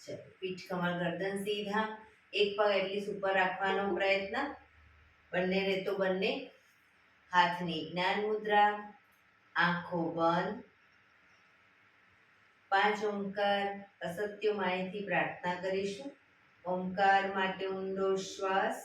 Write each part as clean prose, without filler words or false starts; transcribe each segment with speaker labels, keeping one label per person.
Speaker 1: ચલો, પીઠ કમર ગરદન સીધા, એક પગ એટલી ઉપર રાખવાનો પ્રયત્ન, બંને રેતો બંને, હાથની જ્ઞાન મુદ્રા, આંખો બંધ, 5 ઓમકાર અસત્ય માયથી પ્રાર્થના કરીશું. ઓમકાર માટે ઊંડો શ્વાસ.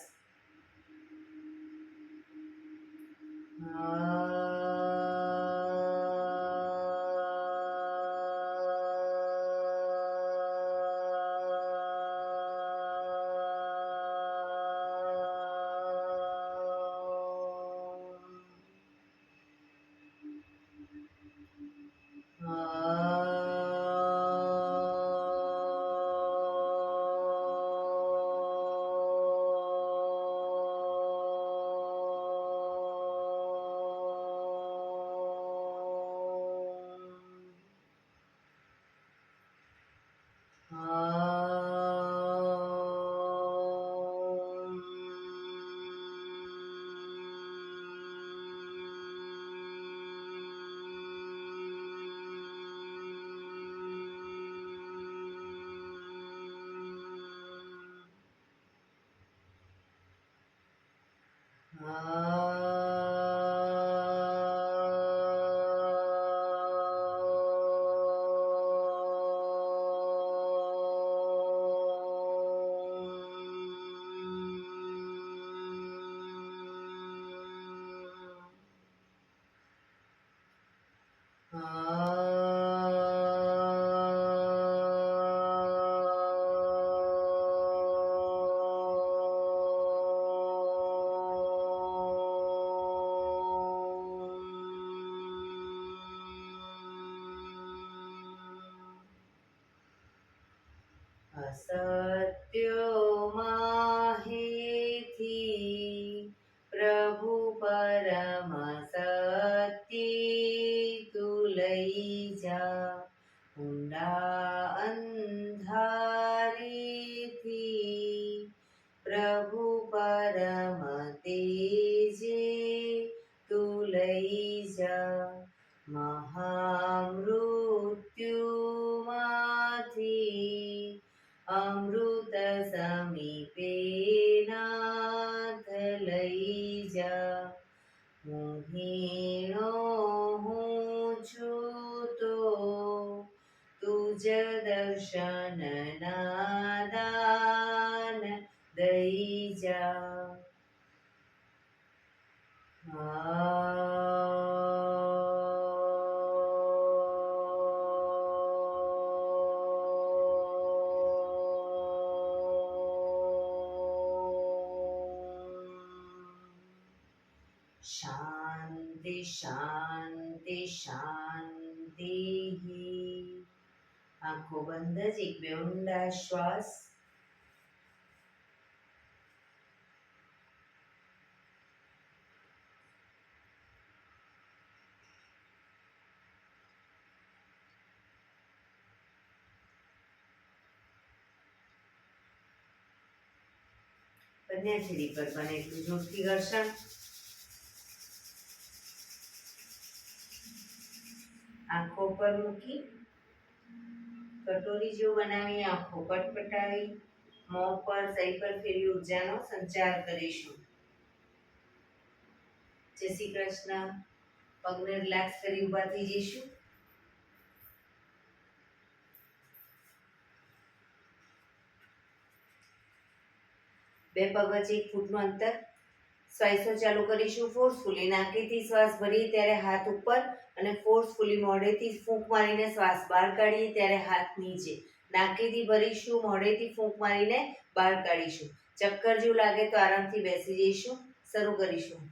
Speaker 1: અસત્યો માહેથી પ્રભુ પરમ સત્ય તું લઈ જા, ઊંડા અંધારેથી પ્રભુ પરમ તેજે તું લઈ જા, મહામૃત્યુમાંથી અમૃત સમીપે નાથ લઈ જા, મોહિણો હું છું તો તુજ દર્શન ના દાન દઈ જા. શાંતિ શાંતિ શાંતિ. આંખો બંધ જ, એક બે ઊંડા શ્વાસ. કન્યા છેડી પર બને એટલું જોરથી ઘર્ષણ. આંખો પર મૂકી કટોરી જેવું બનાવી આંખો પટપટાવી મોં પર સહી પર ફેરી ઉર્જાનો સંચાર કરીશું. જય શ્રી કૃષ્ણ. પગને રિલેક્સ કરી ઊભા થઈ જઈશું. બે પગ વચ્ચે 1 ફૂટનું અંતર. શ્વાસો ચાલુ કરીશું ફોર્સફુલી. નાકેથી શ્વાસ ભરીએ ત્યારે હાથ ઉપર અને ફોર્સફુલી મોઢેથી ફૂંક મારીને શ્વાસ બહાર કાઢીએ ત્યારે હાથ નીચે. નાકેથી ભરીશું, મોઢેથી ફૂંક મારીને બહાર કાઢીશું. ચક્કર જેવું લાગે તો આરામથી બેસી જઈશું. શરૂ કરીશું.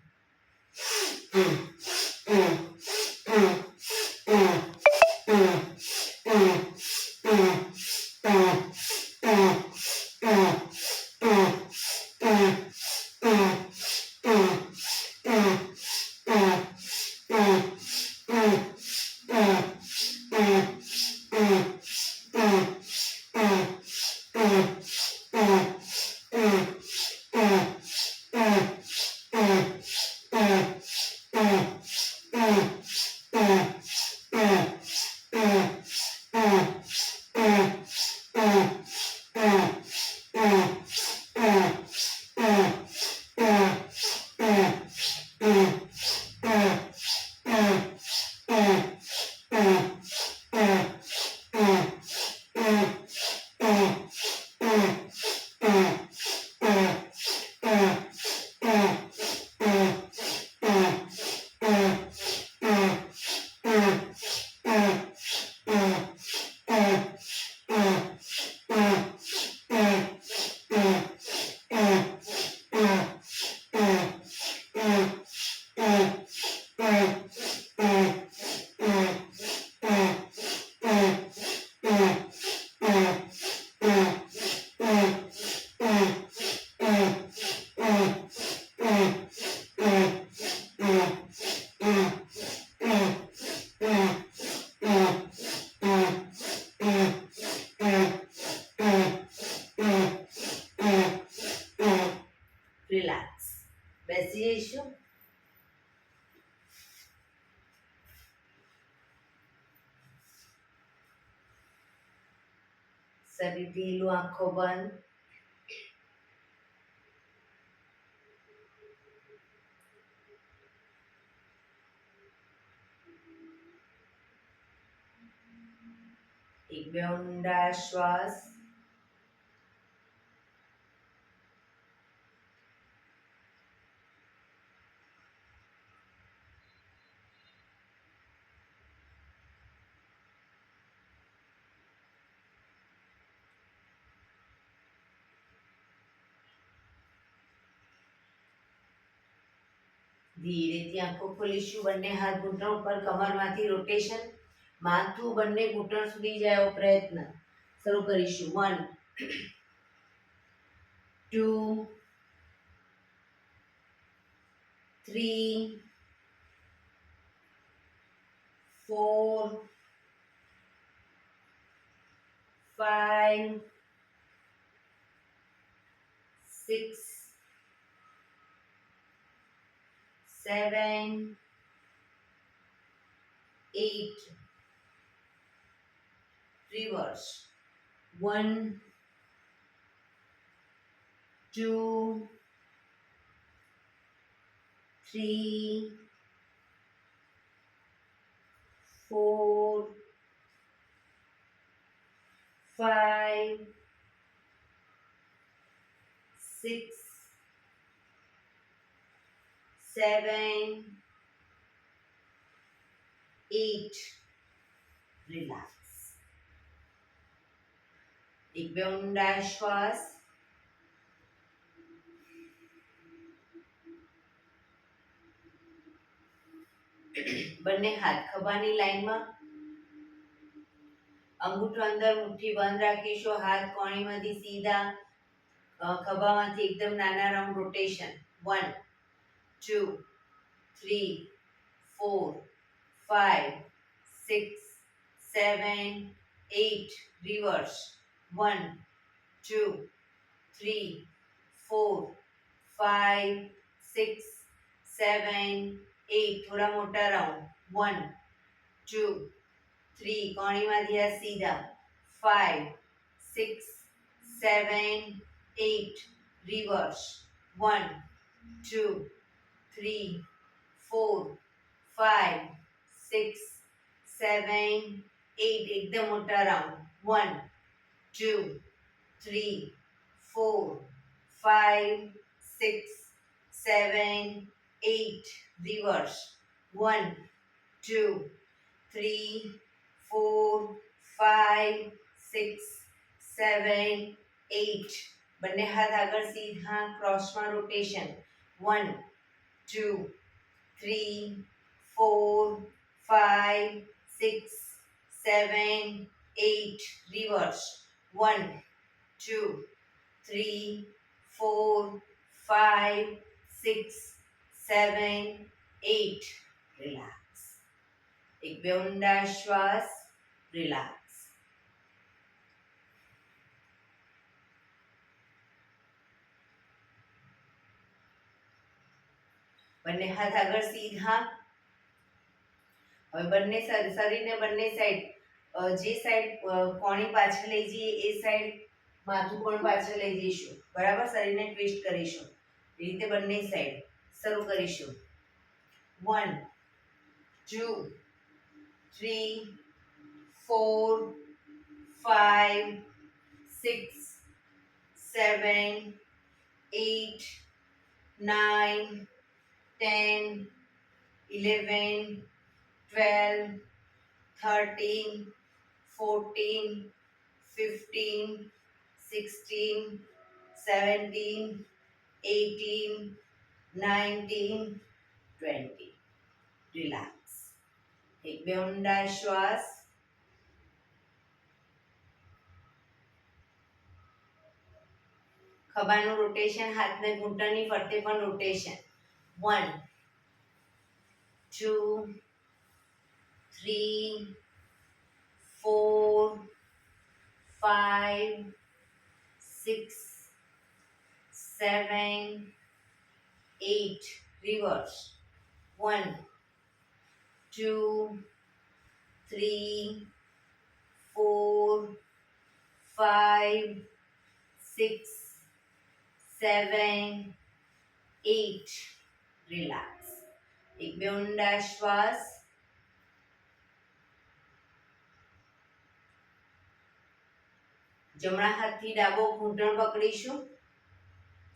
Speaker 1: બેસી જઈશું. શરીર ઢીલું, આંખો બંધ. એક બે ઊંડા શ્વાસ. ધીરેથી આંખો ખોલીશું. બંને હાથ ઘૂંટણ ઉપર, કમરમાંથી રોટેશન. માથું બંને ઘૂંટણ સુધી જાય એવો પ્રયત્ન. શરૂ કરીશું. 1 2 3 4 5 6 7 8. Reverse. 1 2 3 4 5 6 7 8. Relax. એક બે ઊંડા શ્વાસ. બંને હાથ ખભાની લાઈનમાં. અંગૂઠો અંદર, મુઠ્ઠી બંધ રાખીશું. હાથ કોણીમાંથી સીધા, ખભામાંથી એકદમ નાના રાઉન્ડ રોટેશન. 1 2 3 4 5 6 7 8. Reverse. 1 2 3 4 5 6 7 8. થોડા મોટા રાઉન્ડ. 1 2 3. કોણીમાંથી આ સીધા. 5 6 7 8. Reverse. 1 2 3 4 5 6 7 8. એકદમ મોટા રાઉન્ડ. 1 2 3 4 5 6 7 8. Reverse. 1 2 3 4 5 6 7 8. બંને હાથ આગળ સીધા, ક્રોસમાં રોટેશન. 1 2 3 4 5 6 7 8. Reverse. 1 2 3 4 5 6 7 8. Relax. એક બે ઊંડા શ્વાસ. રિલેક્સ. બંને હાથ આગળ સીધા. હવે બંને શરીરને બંને સાઈડ, જે સાઈડ કોણી પાછળ લઈ જઈએ એ સાઈડ માથું પણ પાછળ લઈ જઈશું. બરાબર. શરીરને ટ્વિસ્ટ કરીશું. એ રીતે બંને સાઈડ. શરૂ કરીશું. 1 2 3 4 5 6 7 8 9 10 11 12 13 14 15 16 17 18 19 20. રિલેક્સ. એક બે ઊંડા શ્વાસ. ખભાનું રોટેશન, હાથને ઘૂંટણની ફરતે પણ રોટેશન. 1 2 3 4 5 6 7 8 reverse 1 2 3 4 5 6 7 8 રિલેક્સ એક બે ઊંડા શ્વાસ જમણા હાથથી ડાબો ઘૂંટણ પકડીશું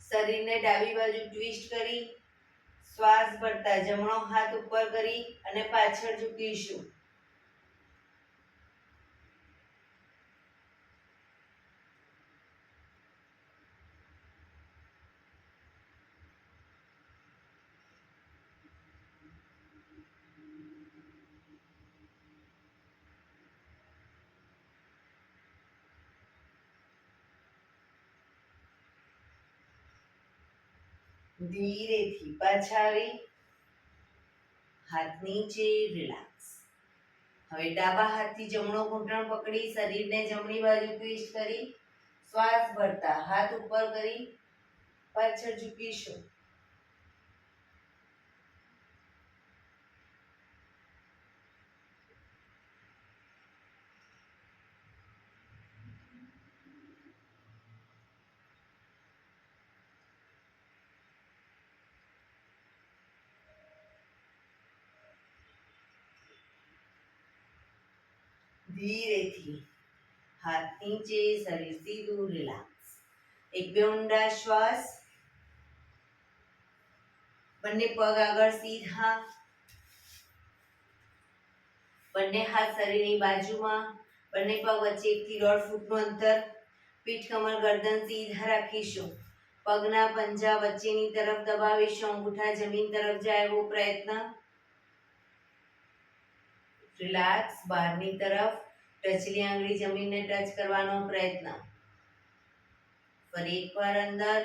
Speaker 1: શરીરને ડાબી બાજુ ટ્વિસ્ટ કરી શ્વાસ ભરતા જમણો હાથ ઉપર કરી અને પાછળ ઝૂકીશું ધીરેથી પાછા આવી હાથ નીચે રિલેક્સ હવે ડાબા હાથથી જમણો ઘૂંટણ પકડી શરીરને જમણી બાજુ ટ્વિસ્ટ કરી શ્વાસ ભરતા હાથ ઉપર કરી પાછળ ઝૂકીશું ધીરેથી હાથ નીચે શરીર સીધું રિલેક્સ એક બે ઊંડા શ્વાસ બંને પગ આગળ સીધા બંને હાથ શરીરની બાજુમાં બંને પગ વચ્ચે 1 થી 1.5 ફૂટનું અંતર પીઠ કમર ગરદન સીધા રાખીશું પગના પંજા વચ્ચેની તરફ દબાવીશું અંગૂઠા જમીન તરફ જાય એવો પ્રયત્ન રિલેક્સ બહારની તરફ ટચલી આંગળી જમીનને ટચ કરવાનો પ્રયત્ન ફરી એકવાર અંદર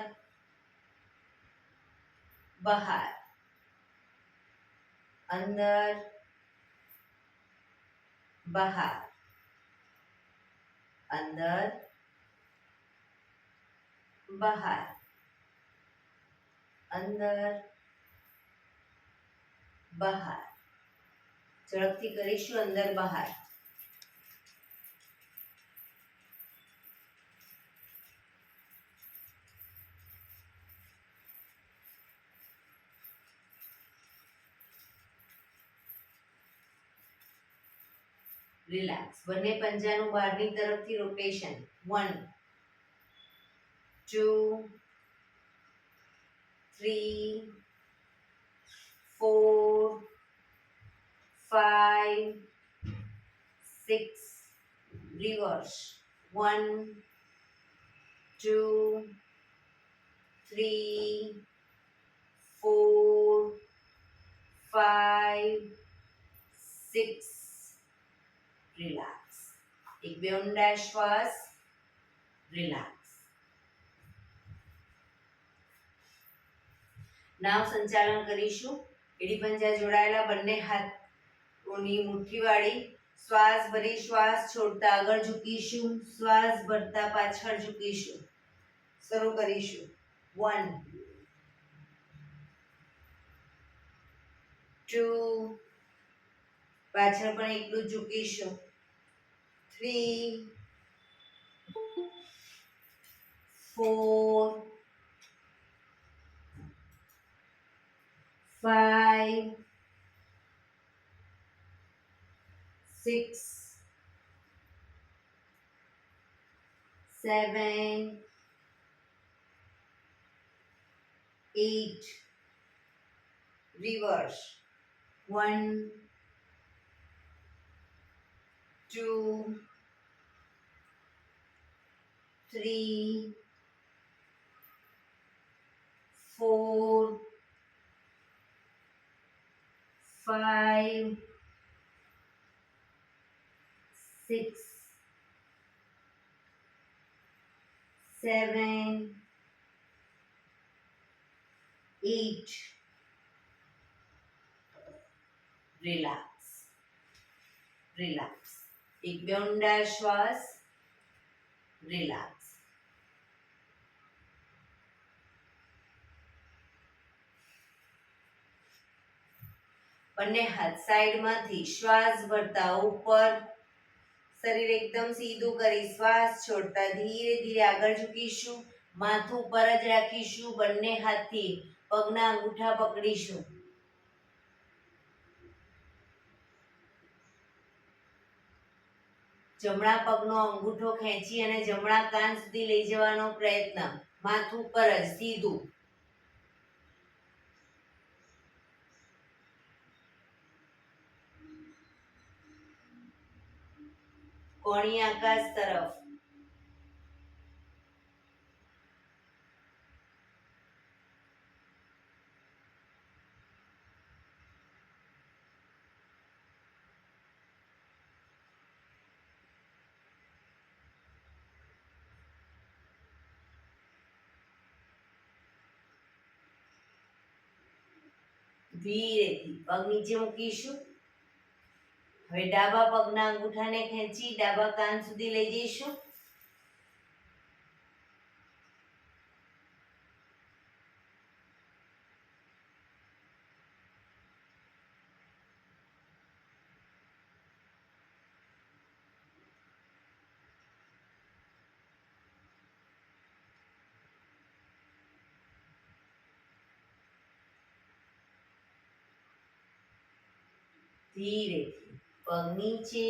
Speaker 1: બહાર અંદર બહાર અંદર બહાર અંદર બહાર ઝડપથી કરીશું અંદર બહાર રિલેક્સ બંને પંજાનું બહારની તરફથી રોટેશન 1 2 3 4 5 6 reverse 1 2 3 4 5 6 રિલેક્સ એક બે ઊંડા શ્વાસ રિલેક્સ નાવ સંચાલન કરીશું એડી પંજા જોડાયેલા બંને હાથોની મુઠ્ઠી વાળી શ્વાસ ભરી શ્વાસ છોડતા આગળ ઝૂકીશું શ્વાસ ભરતા પાછળ ઝૂકીશું શરૂ કરીશું 1 2 પાછળ પણ એટલું ઝૂકીશું 3 4 5 6 7 8 reverse 1 2 3 4 5 6 7 8 રિલેક્સ રિલેક્સ એક બે ઊંડા શ્વાસ રિલેક્સ બંને હાથ સાઈડમાંથી શ્વાસ ભરતા ઉપર, શરીર એકદમ સીધું કરી શ્વાસ છોડતા ધીરે ધીરે આગળ ઝૂકીશું. માથું પર જ રાખીશું. બંને હાથથી પગના અંગૂઠા પકડીશું. જમણા પગનો અંગૂઠો ખેંચી અને જમણા કાન સુધી લઈ જવાનો પ્રયત્ન. માથું પર જ સીધું. કોણી આકાશ તરફ. ધીરેથી પગ નીચે મૂકીશું. હવે ડાબા પગના અંગૂઠાને ખેંચી ડાબા કાન સુધી લઈ જઈશું. ધીરેથી પગ નીચે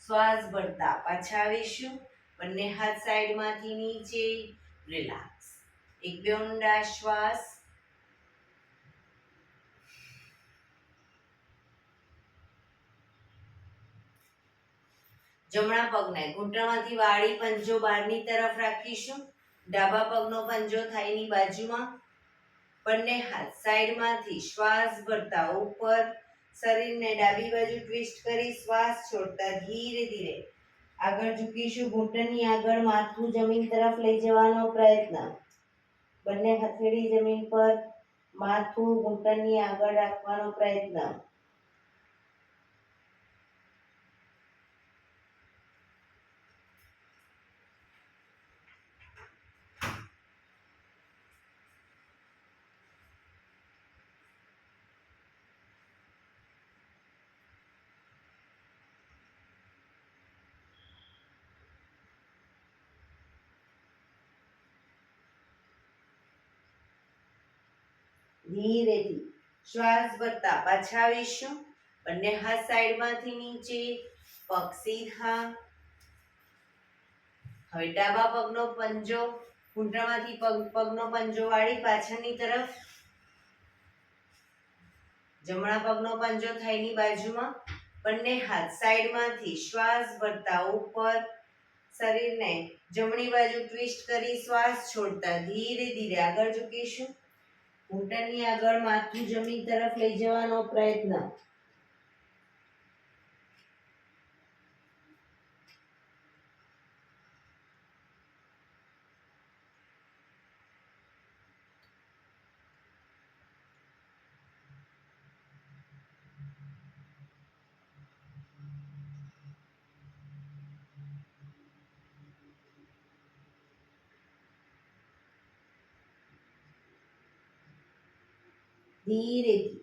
Speaker 1: શ્વાસ ભરતા પાછા આવીશું. બંને હાથ સાઈડમાંથી નીચે. રિલેક્સ. એક બે ઊંડા શ્વાસ. જમણા પગને ઘૂંટણમાંથી વાળી પંજો બહારની તરફ રાખીશું. ડાબા પગનો પંજો થાઈની બાજુમાં. બંને હાથ સાઈડમાંથી શ્વાસ ભરતા ઉપર, શરીરને ડાબી બાજુ ટ્વિસ્ટ કરી શ્વાસ છોડતા ધીરે ધીરે આગળ ઝૂકીશું. ઘૂંટણની આગળ માથું જમીન તરફ લઈ જવાનો પ્રયત્ન. બંને હથેળી જમીન પર, માથું ઘૂંટણની આગળ રાખવાનો પ્રયત્ન. ધીરેથી શ્વાસ ભરતા પાછા આવીશું. બંને હાથ સાઈડમાંથી નીચે. પગ સીધા. હવે ડાબા પગનો પંજો ઘૂંટણમાંથી પગનો પંજો વાળી પાછળની તરફ. જમણા પગનો પંજો થાઈની બાજુમાં. બંને હાથ સાઈડમાંથી શ્વાસ ભરતા ઉપર, શરીરને જમણી બાજુ ટ્વિસ્ટ કરી શ્વાસ છોડતા ધીરે ધીરે આગળ ઝૂકીશું. ઘૂંટણની આગળ માથું જમીન તરફ લઈ જવાનો પ્રયત્ન. ધીરેથી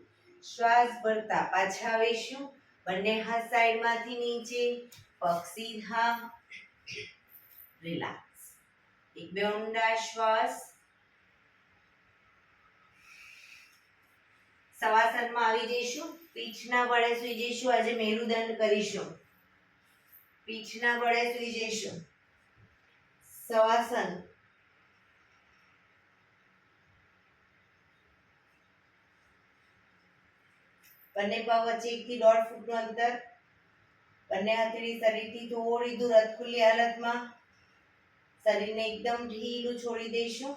Speaker 1: શ્વાસ ભરતા પાછા આવીશું. બંને હાથ સાઈડમાંથી નીચે. પગ સીધા. રિલેક્સ. એક બે ઊંડા શ્વાસ. શવાસનમાં આવી જઈશું. પીઠના બળે સૂઈ જઈશું. આજે મેરુદંડ કરીશું. પીઠના બળે સૂઈ જઈશું. શવાસન. બંને પગ વચ્ચે 1 થી 1.5 ફૂટનું અંતર. બંને હથેળી શરીરથી થોડી દૂર અધખુલ્લી હાલતમાં. શરીરને એકદમ ઢીલું છોડી દઈશું.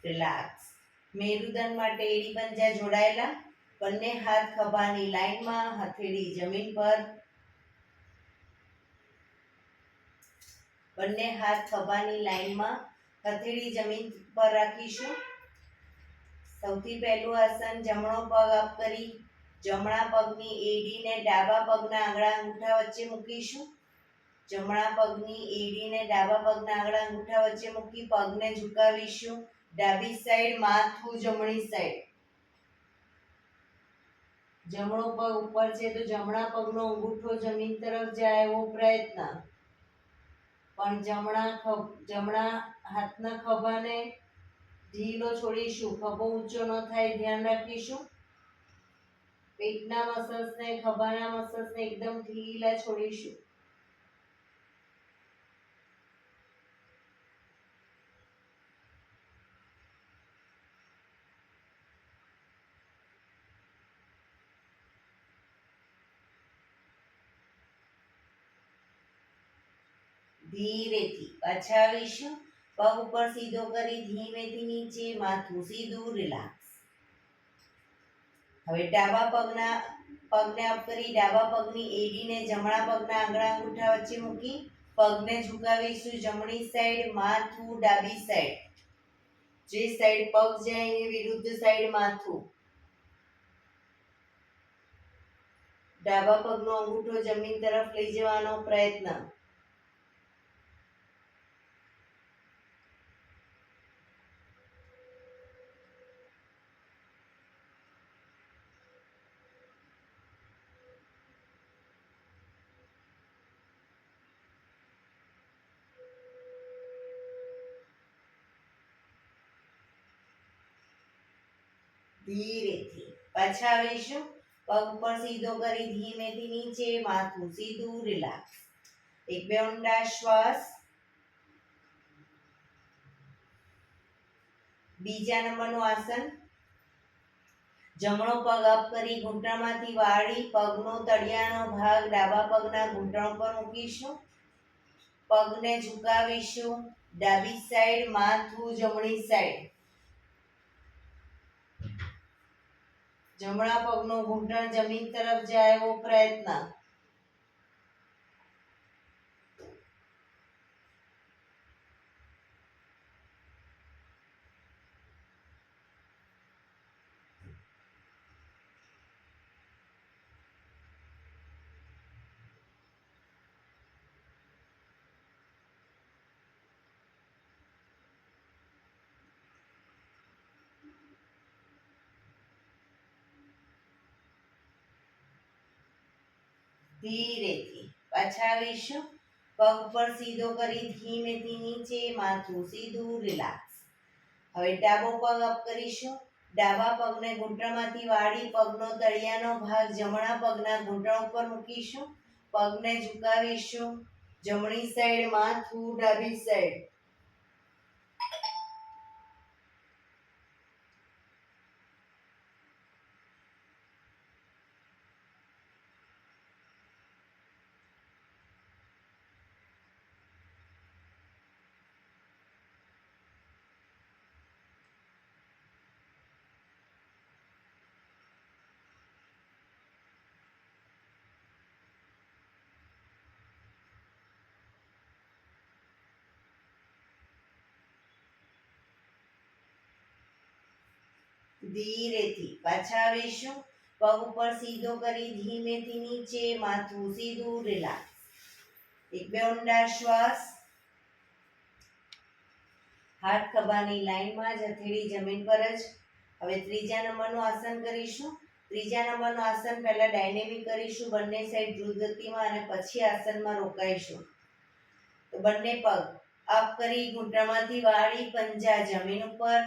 Speaker 1: રિલેક્સ. મેરુદંડ માટે એડી પંજા જોડાયેલા, બંને હાથ ખભાની લાઈનમાં, હથેળી જમીન પર, બંને હાથ ખભાની લાઈનમાં, હથેળી જમીન પર રાખીશું. સૌથી પહેલું આસન, જમણો પગ અપ કરી જમણા પગની એડીને ડાબા પગના આંગળા અંગૂઠા વચ્ચે મૂકીશું. જમણા પગની એડીને ડાબા પગના આંગળા અંગૂઠા વચ્ચે મૂકી પગને ઝુકાવીશું. ડાબી સાઈડ, માથું જમણી સાઈડ. જમણો પગ ઉપર છે તો જમણા પગનો અંગૂઠો જમીન તરફ જાય એવો પ્રયત્ન, પણ જમણા હાથના ખભાને ઢીલો છોડીશું. ખભો ઊંચો ન થાય ધ્યાન રાખીશું. પેટના મસલ્સને, ખભાના મસલ્સને એકદમ ઢીલા છોડીશું. ધીરેથી પાછા આવીશું. પગ ઉપર સીધો કરી ધીમેથી નીચે, માથું સીધું, રિલેક્સ. હવે ડાબા પગને અપ કરી ડાબા પગની એડીને જમણા પગના આંગળા અંગૂઠા વચ્ચે મૂકી પગને ઝુકાવીશું. જમણી સાઈડ, માથું ડાબી સાઈડ. જે સાઈડ પગ જાય એની વિરુદ્ધ સાઈડ માથું. ડાબા પગનો અંગૂઠો જમીન તરફ લઈ જવાનો પ્રયત્ન. ધીરેથી પાછા આવીશું. પગ ઉપર સીધો કરી ધીમેથી નીચે, માથું સીધું, રિલેક્સ. એક બે ઊંડા શ્વાસ. બીજા નંબરનું આસન, જમણો પગ અપ કરી ઘૂંટણમાંથી વાળી પગનો તળિયાનો ભાગ ડાબા પગના ઘૂંટણ પર મૂકીશું. પગને ઝુકાવીશું. ડાબી સાઈડ, માથું જમણી સાઈડ. જમણા પગનો ઘૂંટણ જમીન તરફ જાય એવો પ્રયત્ન. ધીરેથી પાછા આવીશું. પગ પર સીધો કરી ધીમેથી નીચે, માથું સીધું, રિલેક્સ. હવે ડાબો પગ અપ કરીશું. ડાબા પગને ઘૂંટણમાંથી વાળી પગનો તળિયાનો ભાગ જમણા પગના ઘૂંટણ ઉપર મૂકીશું. પગને ઝુકાવીશું. જમણી સાઈડ, માથું ડાબી સાઈડ. ધીરેથી પાછા આવીશું. પગ ઉપર સીધો કરી ધીમેથી નીચે, માથું સીધું, રિલેક્સ. એક બે ઊંડા શ્વાસ. હાથ ખભાની લાઈનમાં જ, હથેળી જમીન પર જ. હવે ત્રીજા નંબરનું આસન કરીશું. ત્રીજા નંબરનું આસન પહેલા ડાયનેમિક કરીશું, બંને સાઈડ દ્રુત ગતિમાં, અને પછી આસનમાં રોકાઈશું. તો બંને પગ અપ કરી ઘૂંટણમાંથી વાળી પંજા જમીન ઉપર.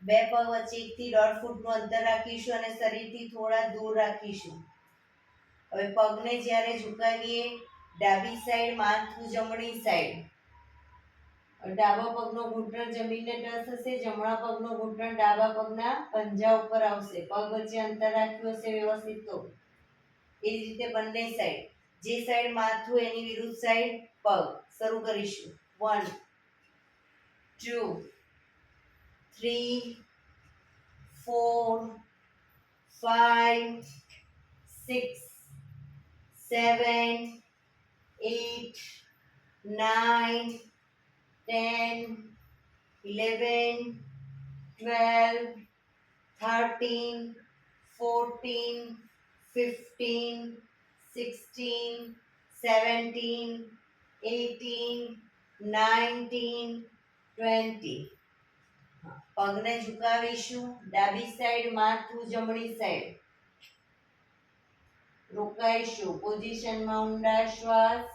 Speaker 1: બે પગ વચ્ચે 1 થી 1.5 ફૂટનું અંતર રાખીશું અને શરીરથી થોડા દૂર રાખીશું. હવે પગને જ્યારે ઝુકાવીએ, ડાબી સાઈડ, માથું જમણી સાઈડ. ડાબા પગનો ઘૂંટણ જમીનને ટચ હશે, જમણા પગનો ઘૂંટણ ડાબા પગના પંજા ઉપર આવશે. પગ વચ્ચે અંતર રાખ્યું હશે વ્યવસ્થિત. તો એ જ રીતે બંને સાઈડ, જે સાઈડ માથું એની વિરુદ્ધ સાઈડ પગ. શરૂ કરીશું. 1 2 3 5, 6, 7, 8, 9, 10, 11, 12, 13, 14, 15, 16, 17, 18, 19, 20. પગને ઝુકાવીશું, ડાબી સાઈડ, માથું જમણી સાઈડ. રોકાઈશું, પોઝિશનમાં ઊંડા શ્વાસ.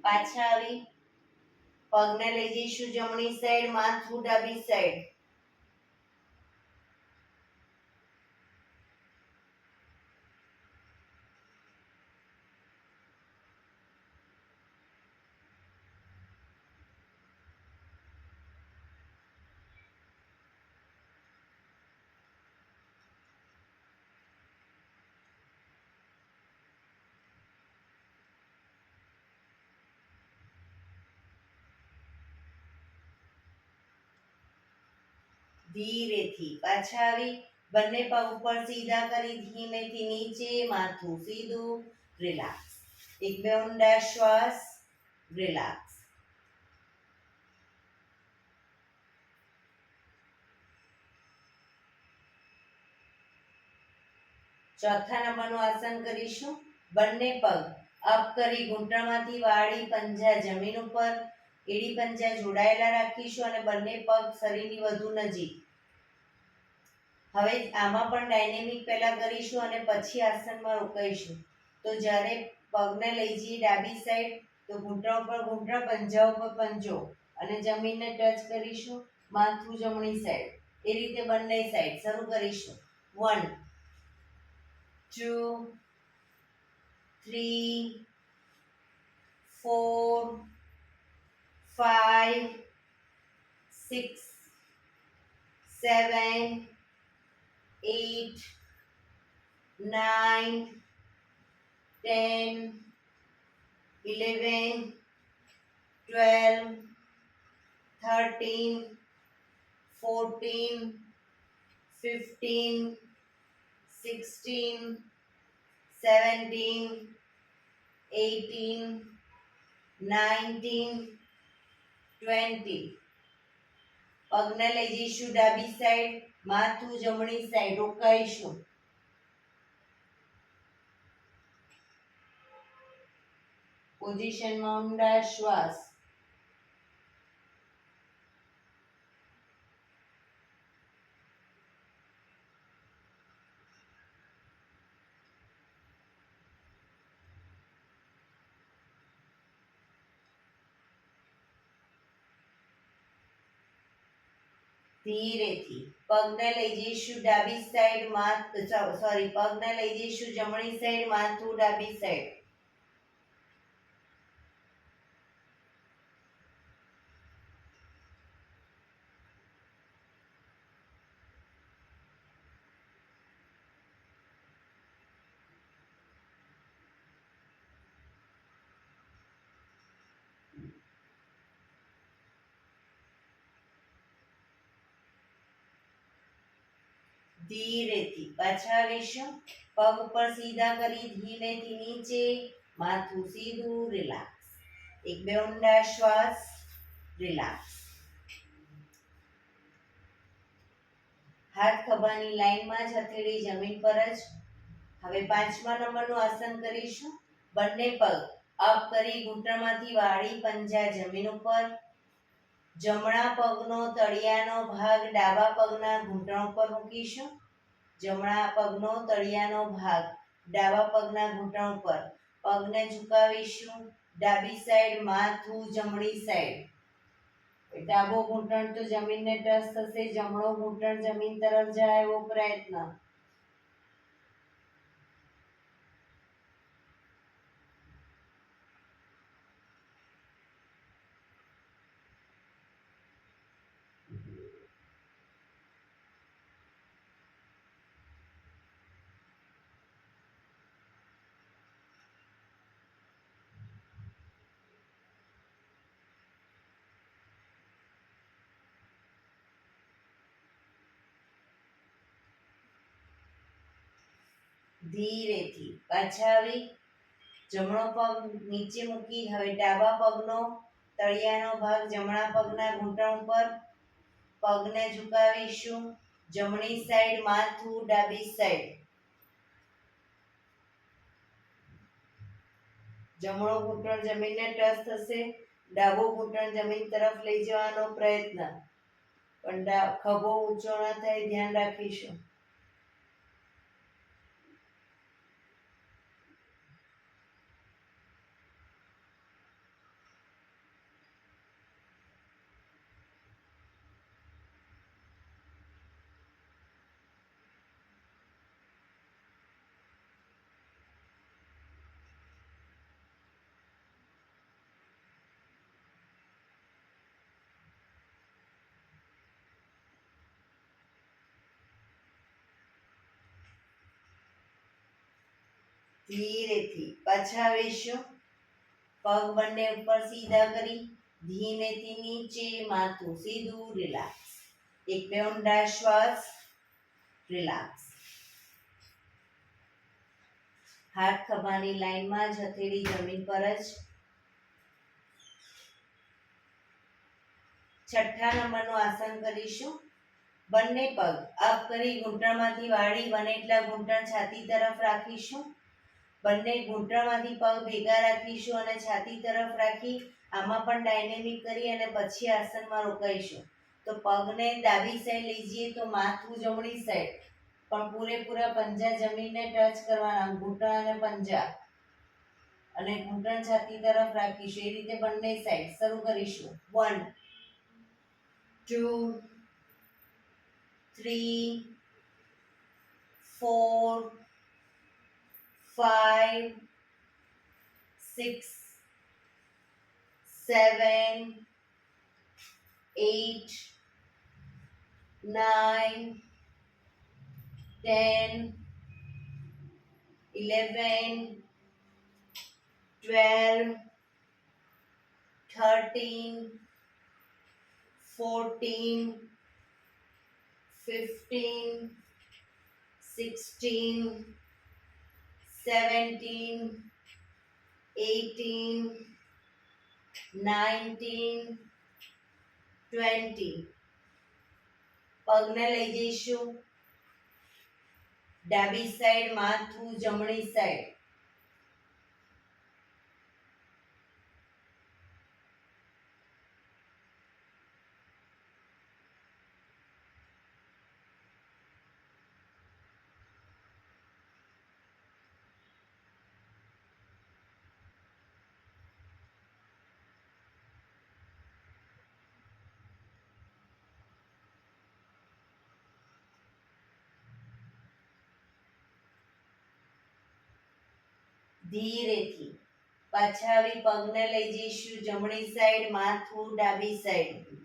Speaker 1: પાછા આવી પગને લઈ જઈશું જમણી સાઈડ, માથું ડાબી સાઈડ. ધીરેથી પાછા આવી બંને પગ ઉપર સીધા કરી ધીમેથી નીચે, માથું સીધું, રિલેક્સ. એક બે ઊંડા શ્વાસ, રિલેક્સ. ચોથા નંબરનું આસન કરીશું. બંને પગ અપ કરી ઘૂંટણમાંથી વાળી પંજા જમીન ઉપર, એડી પંજા જોડાયેલા રાખીશું અને બંને પગ શરીરની વધુ નજીક. હવે આમાં પણ ડાયનેમિક પહેલા કરીશું અને પછી આસનમાં રોકાઈશું. તો જ્યારે પગને લઈ જઈએ ડાબી સાઈડ તો ઘૂંટણ ઉપર ઘૂંટણ, પંજા ઉપર પંજો અને જમીનને ટચ કરીશું, માથું જમણી સાઈડ. એ રીતે બંને સાઈડ શરૂ કરીશું. 1, 2, 3, 4, 5, 6, 7, 8, 9, 10, 11, 12, 13, 14, 15, 16, 17, 18, 19, 20. પગને લઈ જઈશું ડાબી સાઈડ, માથું જમણી સાઈડ, રોકાઈશું. પોઝિશનમાં ઊંડા શ્વાસ. ધીરેથી પગને લઈ જઈશું ડાબી સાઈડ, પગને લઈ જઈશું જમણી સાઈડ, માથું ડાબી સાઈડ. ધીરેથી પાછા આવીશું. પગ ઉપર સીધા કરી ધીમેથી નીચે, માથું સીધું, રિલેક્સ. એક બે ઊંડા શ્વાસ, રિલેક્સ. હાથ ખભાની લાઈનમાં જ, હથેળી જમીન પર જ. હવે પાંચમા નંબરનું આસન કરીશું. બંને પગ અપ કરી ઘૂંટણમાંથી વાળી પંજા જમીન ઉપર. જમણા પગનો તળિયાનો ભાગ ડાબા પગના ઘૂંટણ ઉપર મૂકીશું. જમણા પગનો તળિયાનો ભાગ ડાબા પગના ઘૂંટણ ઉપર. પગને ઝુકાવીશું, ડાબી સાઈડ, માથું જમણી સાઈડ. ડાબો ઘૂંટણ તો જમીનને ટચ થશે, જમણો ઘૂંટણ જમીન તરફ જાય એવો પ્રયત્ન. ધીરેથી પાછા આવી જમણો પગ નીચે મૂકી હવે ડાબા પગનો તળિયાનો ભાગ જમણા પગના ઘૂંટણ ઉપર પગને ઝુકાવીશું જમણી સાઈડ માથું ડાબી સાઈડ જમણો ઘૂંટણ જમીનને ટચ થશે ડાબો ઘૂંટણ જમીન તરફ લઈ જવાનો પ્રયત્ન પણ ખભો ઊંચો ન થાય ધ્યાન રાખીશું ધીરેથી પાછા આવીશું પગ બંને ઉપર સીધા કરી ધીમેથી નીચે માથું સીધું રિલેક્સ એક બે ઊંડા શ્વાસ રિલેક્સ હાથ ખભાની લાઈનમાં જ હથેળી જમીન પર જ છઠ્ઠા નંબરનું આસન કરીશું બંને પગ અપ કરી ઘૂંટણમાંથી વાળી બને એટલા ઘૂંટણ છાતી તરફ રાખીશું બંને ઘૂંટણમાંથી પગ ભેગા રાખીશું અને છાતી તરફ રાખી આમાં પણ ડાયનેમિક કરી અને પછી આસનમાં રોકાઈશું તો પગને ડાબી સાઈડ લઈ જઈએ તો માથું જમણી સાઈડ પણ પૂરેપૂરા પંજા જમીનને ટચ કરવાના ઘૂંટણ અને પંજા અને ઘૂંટણ છાતી તરફ રાખીશું એ રીતે બંને સાઈડ શરૂ કરીશું 1 2 3 4 5 6 7 8 9 10 11 12 13 14 15 16 17 18 19 20 પગને લઈ જઈશું ડાબી સાઈડ માથું જમણી સાઈડ ધીરેથી પાછા આવી પગને લઈ જઈશું જમણી સાઈડ માથું ડાબી સાઈડ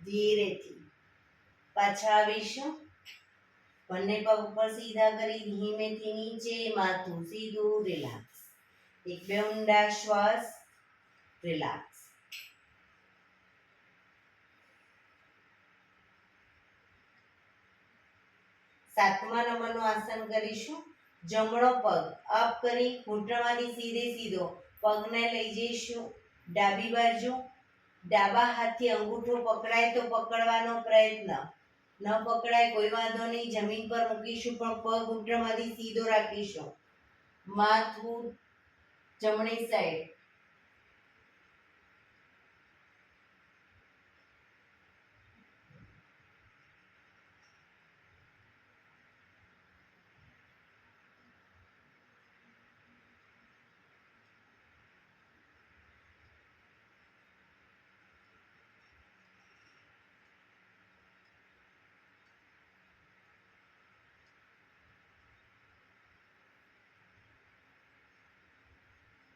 Speaker 1: ધીરેથી પાછા આવીશું બંને પગ ઉપર સીધા કરી ધીમેથી નીચે માથું સીધું રિલેક્સ એક બે ઊંડા શ્વાસ રિલેક્સ સાતમા નંબરનું આસન કરીશું જમણો પગ અપ કરી ઘૂંટણમાંથી સીધે સીધો પગને લઈ જઈશું ડાબી બાજુ ડાબા હાથથી અંગૂઠો પકડાય તો પકડવાનો પ્રયત્ન ન પકડાય કોઈ વાંધો નહીં જમીન પર મૂકીશું પણ પગ ઘૂંટણમાંથી સીધો રાખીશું માથું જમણી સાઈડ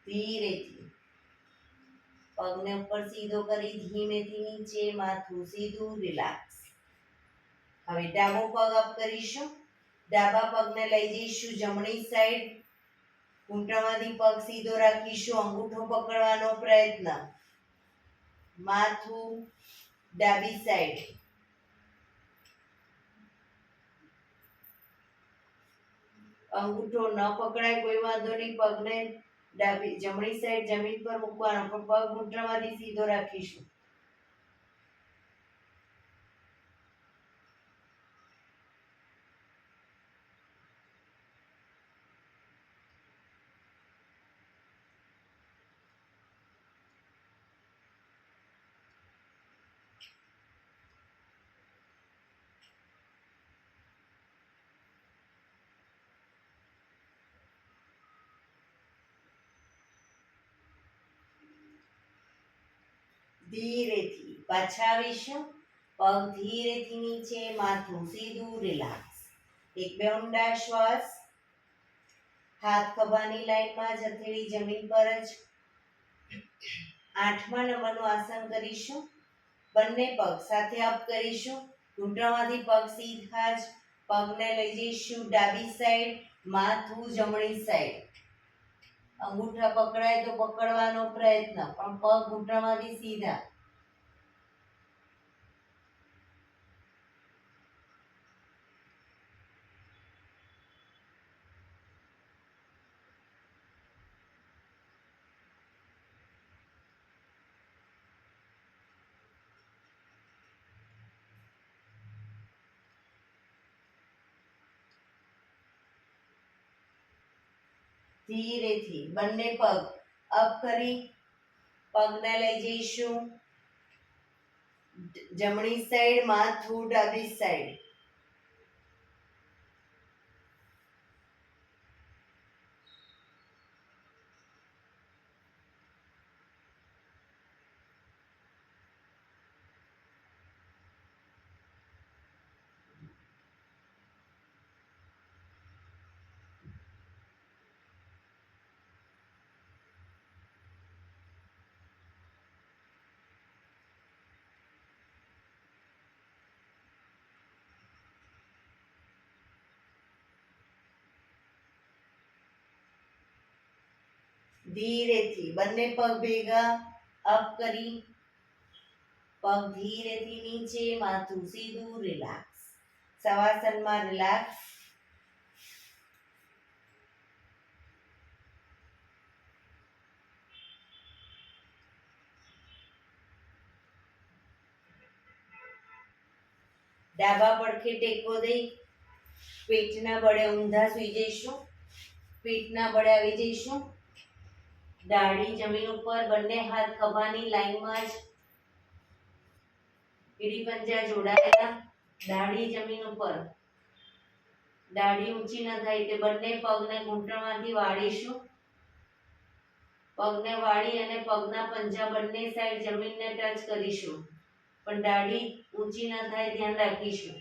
Speaker 1: ધીરેથી પગને ઉપર સીધો કરી ધીમેથી નીચે, માથું સીધું, રિલેક્સ. હવે ડાબો પગ અપ કરીશું. ડાબા પગને લઈ જઈશું જમણી સાઈડ. ઘૂંટણમાંથી પગ સીધો રાખીશું, અંગૂઠો પકડવાનો પ્રયત્ન. માથું ડાબી સાઈડ. અંગૂઠો ન પકડાય કોઈ વાંધો નહીં, પગને જમણી સાઈડ જમીન પર મૂકવાનો, પણ પગ ઘૂંટણમાંથી સીધો રાખીશું. ધીરેથી પાછા આવીશું. પગ ધીરેથી નીચે, માથું સીધું, રિલેક્સ. એક બે ઊંડા શ્વાસ. હાથ ખભાની લાઈનમાં જ, હથેળી જમીન પર જ. 8મા નંબરનું આસન કરીશું. બંને પગ સાથે અપ કરીશું. ઘૂંટણમાંથી પગ સીધા જ. પગને લઈ જઈશું ડાબી સાઈડ, માથું જમણી સાઈડ. અંગૂઠા પકડાય તો પકડવાનો પ્રયત્ન, પણ પગ ઘૂંટણમાંથી સીધા. ધીરેથી બંને પગ અપ કરી પગને લઈ જઈશું જમણી સાઈડ, માથું ડાબી સાઈડ. ધીરેથી બંને પગ ભેગા અપ કરી પગ ધીરેથી નીચે, માથું સીધું, રિલેક્સ. શવાસનમાં રિલેક્સ. ડાબા પડખે ટેકો દઈ પીઠના બળે ઊંધા સૂઈ જઈશું. પીઠના બળે આવી જઈશું. દાઢી જમીન ઉપર, બંને હાથ ખભાની લાઈનમાં જ. એડી પંજા જોડાયેલા. દાઢી જમીન ઉપર. દાઢી ઊંચી ન થાય તે બંને પગને ઘૂંટણમાંથી વાળીશું. પગને વાળી અને પગના પંજા બંને સાઈડ જમીનને ટચ કરીશું, પણ દાઢી ઊંચી ન થાય ધ્યાન રાખીશું.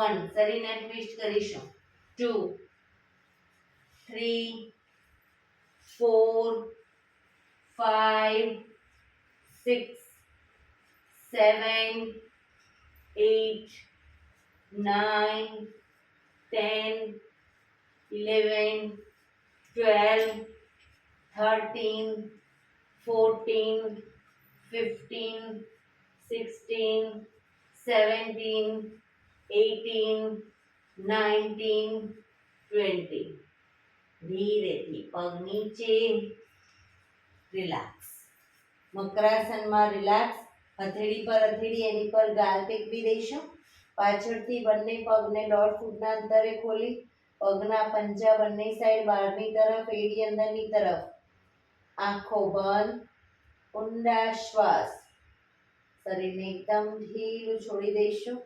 Speaker 1: 1 શરીરને ટ્વિસ્ટ કરીશું. 2 3 4 5 6 7 8 9 10 11 12 13 14 15 16 17 18 19 20. ધીરેથી પગ નીચે, રિલેક્સ. મકરાસનમાં રિલેક્સ. હથેળી પર હથેળી એની પર ગાલ ટેકવી દઈશું. પાછળથી બંને પગને 1.5 ફૂટના અંતરે ખોલી પગના પંજા બંને સાઈડ બહારની તરફ, એડી અંદરની તરફ. આંખો બંધ. ઊંડા શ્વાસ. શરીરને એકદમ ઢીલું છોડી દઈશું.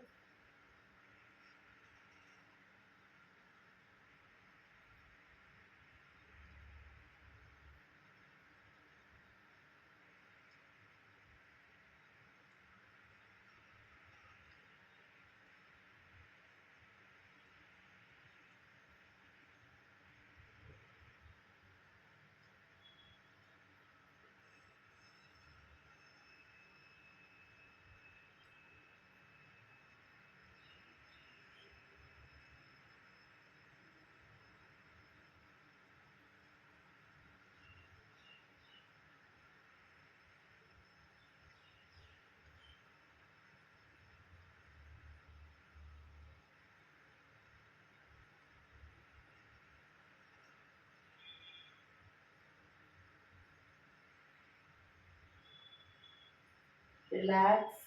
Speaker 1: Relax,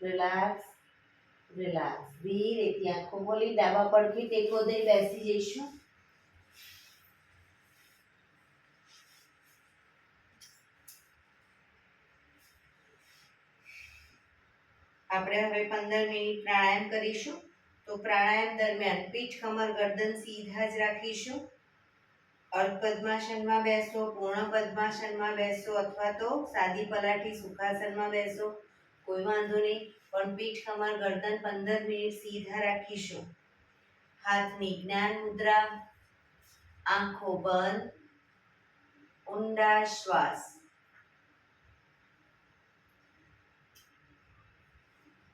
Speaker 1: relax, relax. ધીરેથી આંખો ખોલી ડાબા પડખે ટેકો દઈ બેસી જઈશું. આપણે હવે 15 મિનિટ પ્રાણાયામ કરીશું. તો પ્રાણાયામ દરમિયાન પીઠ, કમર, ગરદન સીધા જ રાખીશું. અર્ધ પદ્માસનમાં બેસો, પૂર્ણ પદ્માસનમાં બેસો અથવા તો સાદી પલાઠી સુખાસનમાં બેસો, કોઈ વાંધો નહીં. પણ પીઠ, કમર, ગરદન 15 મિનિટ સીધા રાખીશું. હાથની જ્ઞાન મુદ્રા, આંખો બંધ, ઊંડા શ્વાસ.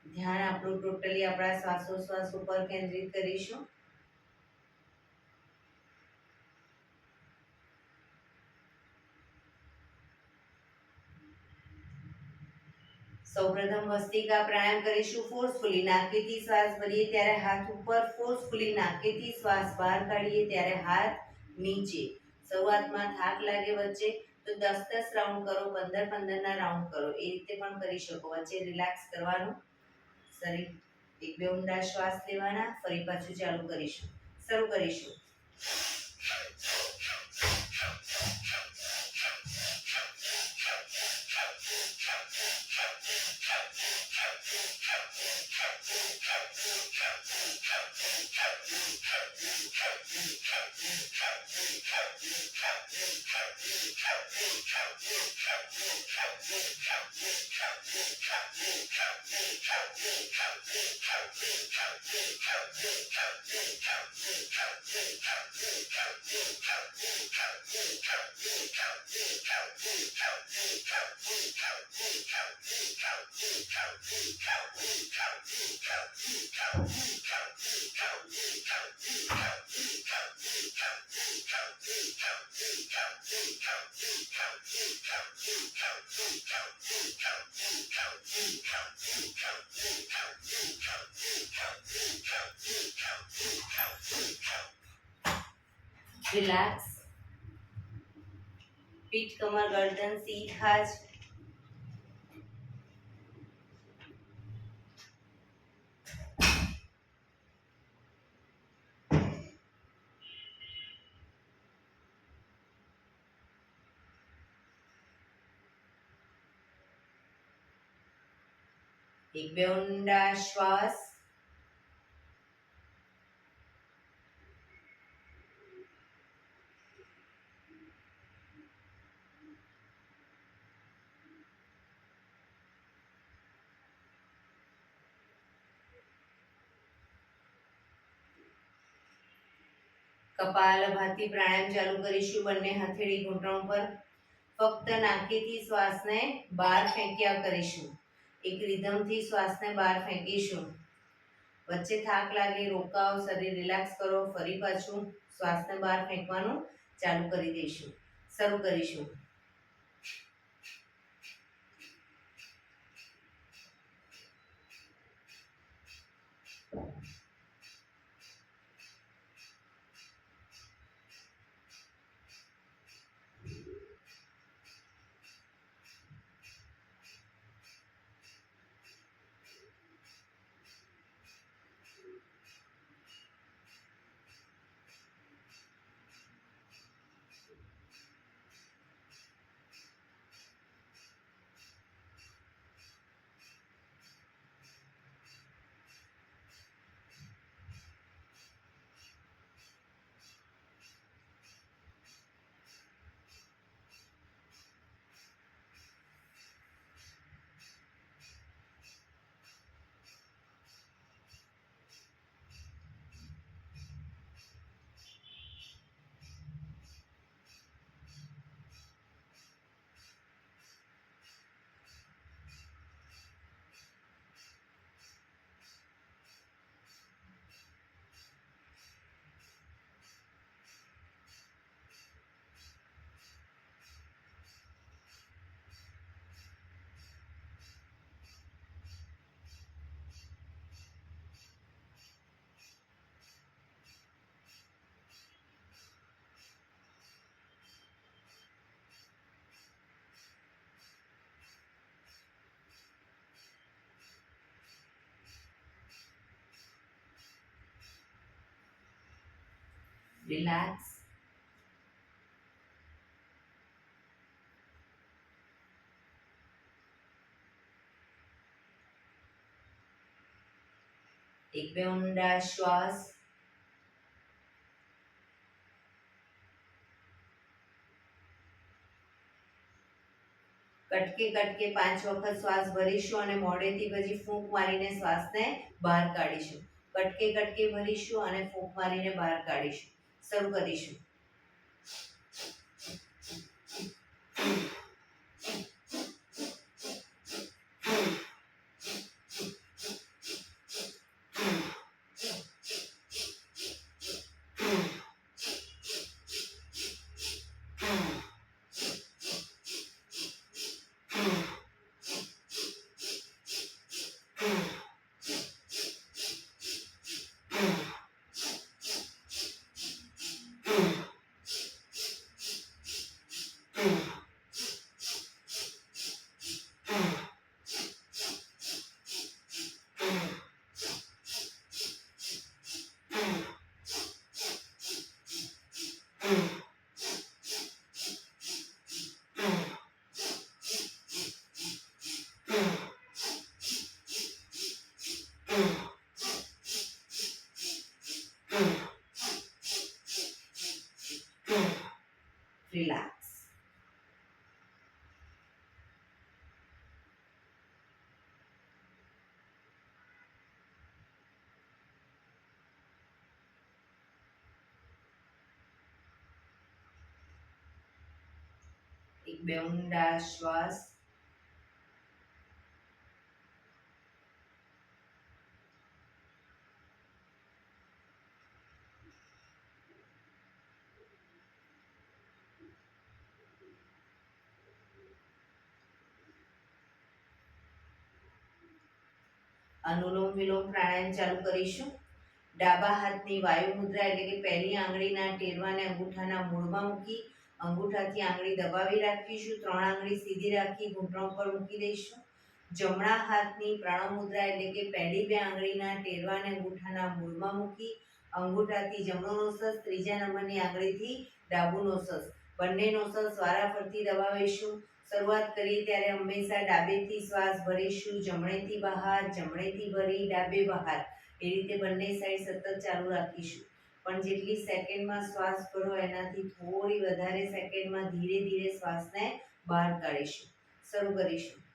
Speaker 1: ધ્યાન આપણું ટોટલી આપણા શ્વાસોશ્વાસ ઉપર કેન્દ્રિત કરીશું. સૌપ્રથમ ભસ્ત્રિકા પ્રાણાયામ કરીશું. ફોર્સફુલી નાકેથી શ્વાસ ભરીએ ત્યારે હાથ ઉપર, ફોર્સફુલી નાકેથી શ્વાસ બહાર કાઢીએ ત્યારે હાથ નીચે. શરૂઆતમાં થાક લાગે વચ્ચે તો 10-10 રાઉન્ડ કરો, 15-15 ના રાઉન્ડ કરો, એ રીતે પણ કરી શકો. વચ્ચે રિલેક્સ કરવાનું. શરીર એક બે ઊંડા શ્વાસ લેવાના. ફરી પાછું ચાલુ કરીશું. શરૂ કરીશું. રિલેક્સ. પીઠ, કમર, ગરદન સીધા જ. એક બે ઊંડા શ્વાસ. કપાલભાતિ પ્રાણાયામ ચાલુ કરીશું. બંને હથેળી ઘૂંટણ પર. ફક્ત નાકેથી શ્વાસને બહાર ફેંક્યા કરીશું. એક રિધમથી શ્વાસને બહાર ફેંકીશું. વચ્ચે થાક લાગે રોકાવ, શરીર રિલેક્સ કરો, ફરી પાછું શ્વાસને બહાર ફેંકવાનું ચાલુ કરી દઈશું. શરૂ કરીશું. રિલેક્સ. એક બે ઊંડા શ્વાસ. કટકે કટકે 5 વખત શ્વાસ ભરીશું અને મોઢેથી પછી ફૂંક મારીને શ્વાસને બહાર કાઢીશું. કટકે કટકે ભરીશું અને ફૂંક મારીને બહાર કાઢીશું. શરૂ કરીશું. રિલેક્સ. એક બે ઊંડા શ્વાસ. અનુલોમ વિલોમ પ્રાણાયામ ચાલુ કરીશું. ડાબા હાથની વાયુ મુદ્રા એટલે કે પહેલી આંગળીના ટેરવાને અંગૂઠાના મૂળમાં મૂકી અંગૂઠાથી આંગળી દબાવી રાખીશું. 3 આંગળી સીધી રાખી ઘૂંટણ પર મૂકી દઈશું. જમણા હાથની પ્રણવ મુદ્રા એટલે કે પહેલી 2 આંગળીના ટેરવાને અંગૂઠાના મૂળમાં મૂકી અંગૂઠાથી જમણો નોસસ, ત્રીજા નંબરની આંગળીથી ડાબુ નોસસ, બંને નોસસ વારાફરતી દબાવીશું. શરૂઆત કરીએ ત્યારે હંમેશા ડાબેથી શ્વાસ ભરીશું, જમણેથી બહાર, જમણેથી ભરી, ડાબે બહાર. એ રીતે બંને સાઈડ સતત ચાલુ રાખીશું. પણ જેટલી સેકન્ડમાં શ્વાસ ભરો એનાથી થોડી વધારે સેકન્ડમાં ધીરે ધીરે શ્વાસને બહાર કાઢીશું. શરૂ કરીશું.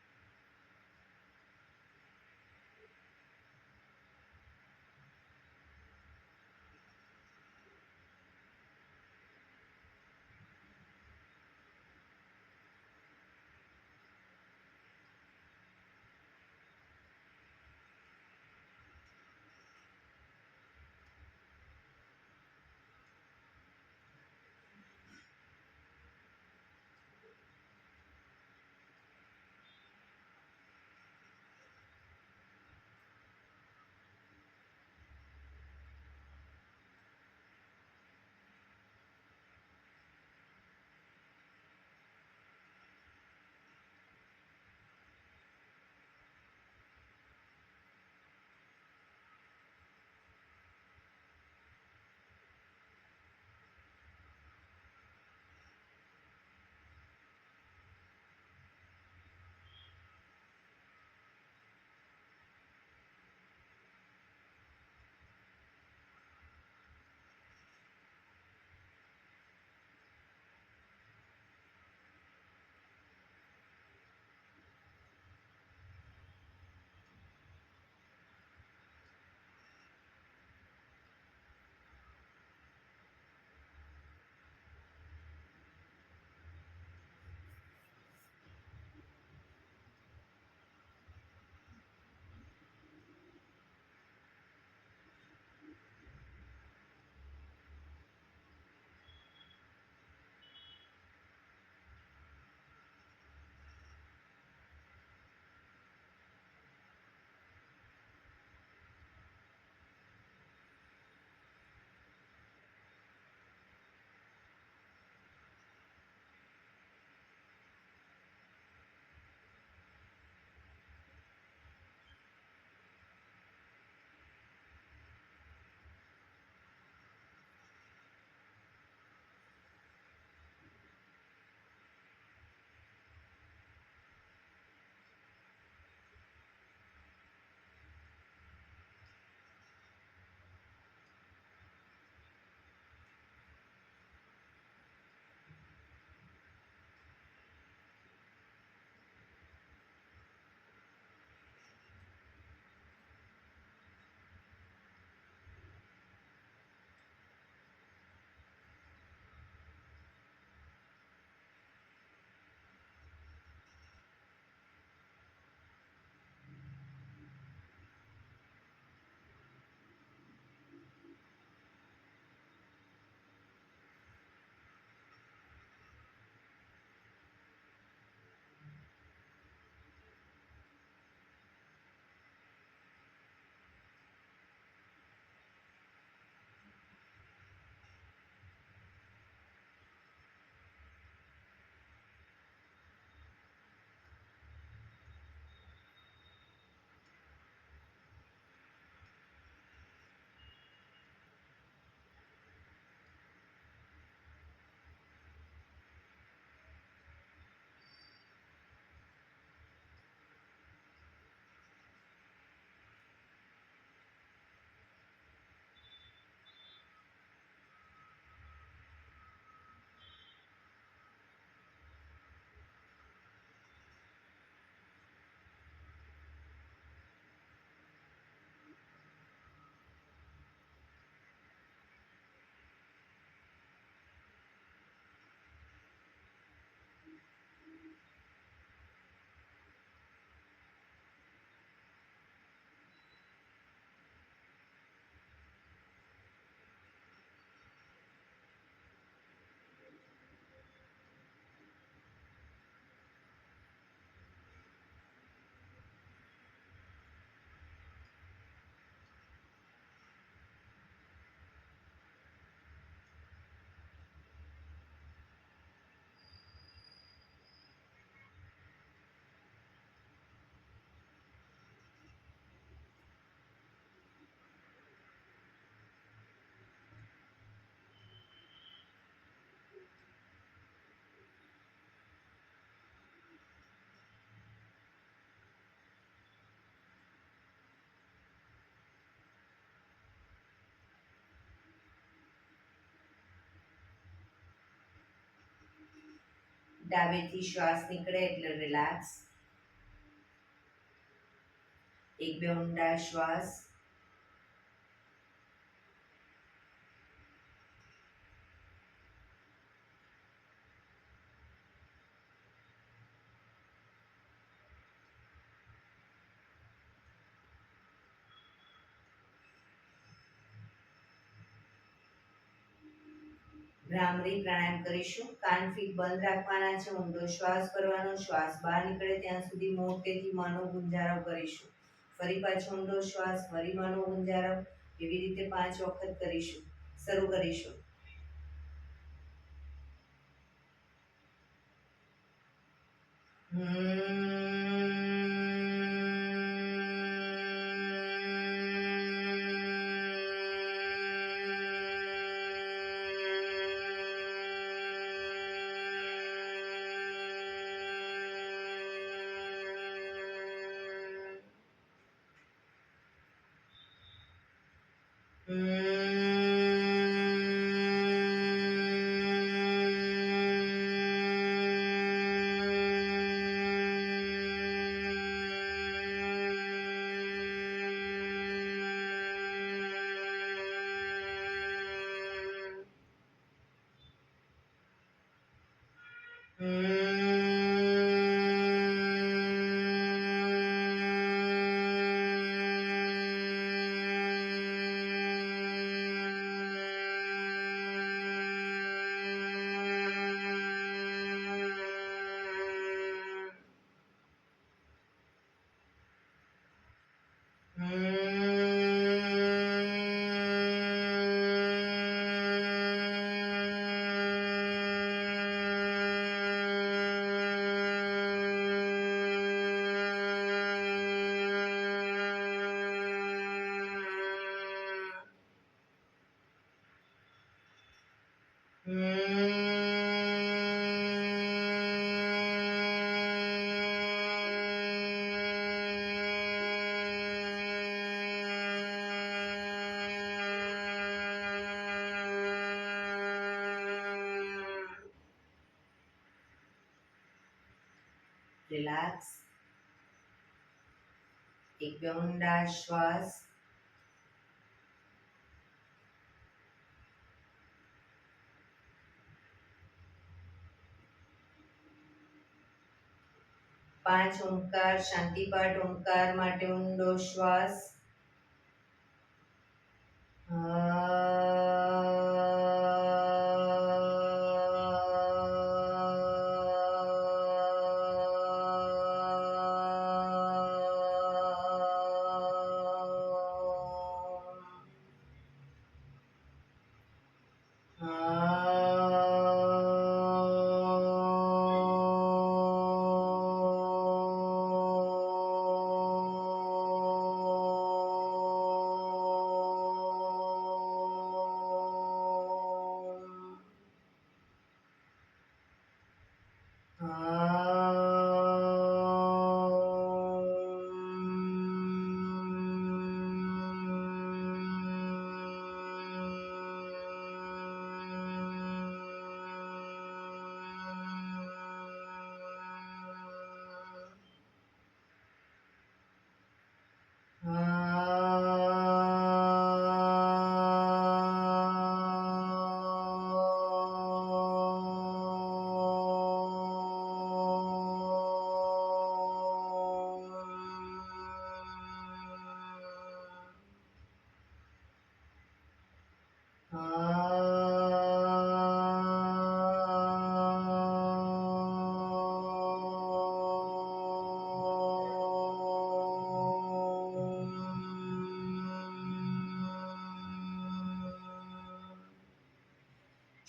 Speaker 1: ડાબેથી શ્વાસ નીકળે એટલે રિલેક્સ. એક બે ઊંડા શ્વાસ. ભ્રામરી પ્રાણાયામ કરીશું. કાન ફીટ બંધ રાખવાના છે. ઊંડો શ્વાસ ભરવાનો. શ્વાસ બહાર નીકળે ત્યાં સુધી મોટેથી મનો ગુંજારો કરીશું. ફરી પાછો ઊંડો શ્વાસ, ફરી મનો ગુંજારો. એવી રીતે 5 વખત કરીશું. શરૂ કરીશું. રિલેક્સ. એક બે ઊંડા શ્વાસ. પાંચ ઓમકાર શાંતિપાઠ. ઓમકાર માટે ઊંડો શ્વાસ.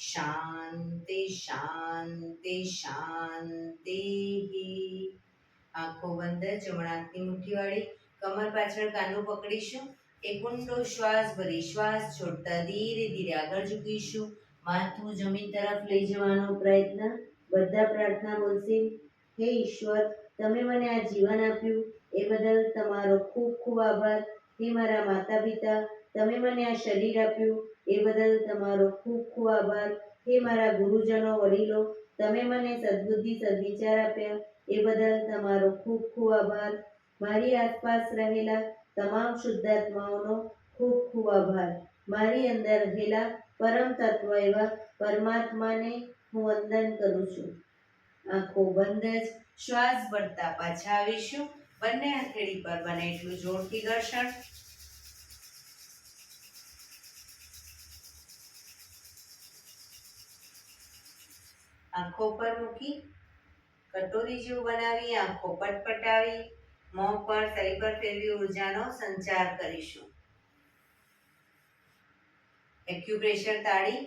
Speaker 1: શાંતિ શાંતિ શાંતિ. આંખો બંધ. જમણા હાથની મુઠ્ઠી વાળી કમર પાછળ કાંદો પકડીશું. એક ઊંડો શ્વાસ ભરી શ્વાસ છોડતા ધીરે ધીરે આગળ ઝૂકીશું. માથું જમીન તરફ લઈ જવાનો પ્રયત્ન. બધા પ્રાર્થના બોલશે. હે ઈશ્વર, તમે મને આ જીવન આપ્યું એ બદલ તમારો ખૂબ ખૂબ આભાર. હે મારા માતા પિતા, તમે મને આ શરીર આપ્યું એ બદલ તમારો ખૂબ ખૂબ આભાર. હે મારા ગુરુજનો, વડીલો, તમે મને સદબુદ્ધિ સદવિચાર આપ્યા એ બદલ તમારો ખૂબ ખૂબ આભાર. મારી આસપાસ રહેલા તમામ શુદ્ધાત્માઓનો ખૂબ ખૂબ આભાર. મારી અંદર રહેલા પરમ તત્વ એવા પરમાત્માને હું વંદન કરું છું. આંખો બંધ જ શ્વાસ ભરતા પાછા આવીશું. બંને હથેળી પર બને એટલું જોરથી ઘર્ષણ. આંખો પર મૂકી કટોરી જેવું બનાવી આંખો પટપટાવી મોં પર શરીર પર ફેરવી ઉર્જાનો સંચાર કરીશું. એક્યુપ્રેશર તાળી.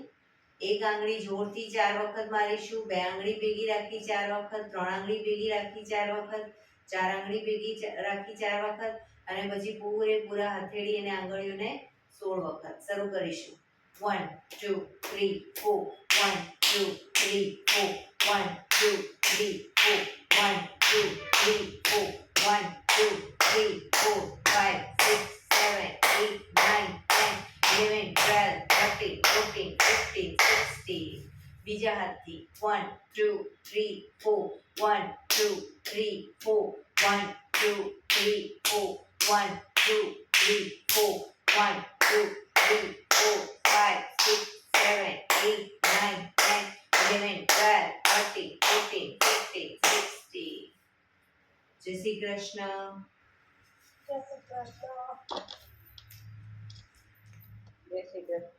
Speaker 1: એક આંગળી જોરથી 4 વખત મારીશું. 2 આંગળી ભેગી રાખી 4 વખત. 3 આંગળી ભેગી રાખી 4 વખત. 4 આંગળી ભેગી રાખી 4 વખત. અને પછી પૂરેપૂરા હથેળી અને આંગળીઓને 16 વખત. શરૂ કરીશું. 1 2 3 4 1 2 3 4 1 2 3 4 1 2 3 4 1 2 3 4 5 6 7 8 9 10 11 12 13 14 15 16. બીજા હાથથી 1 2 3 4 1 2 3 4 1 2 3 4 1 2 3 4 1 2 3 4 5 6 7 8 9 10 11 12 13 14 15 16. જય શ્રી કૃષ્ણ.
Speaker 2: જય શ્રી કૃષ્ણ.
Speaker 1: જય શ્રી કૃષ્ણ.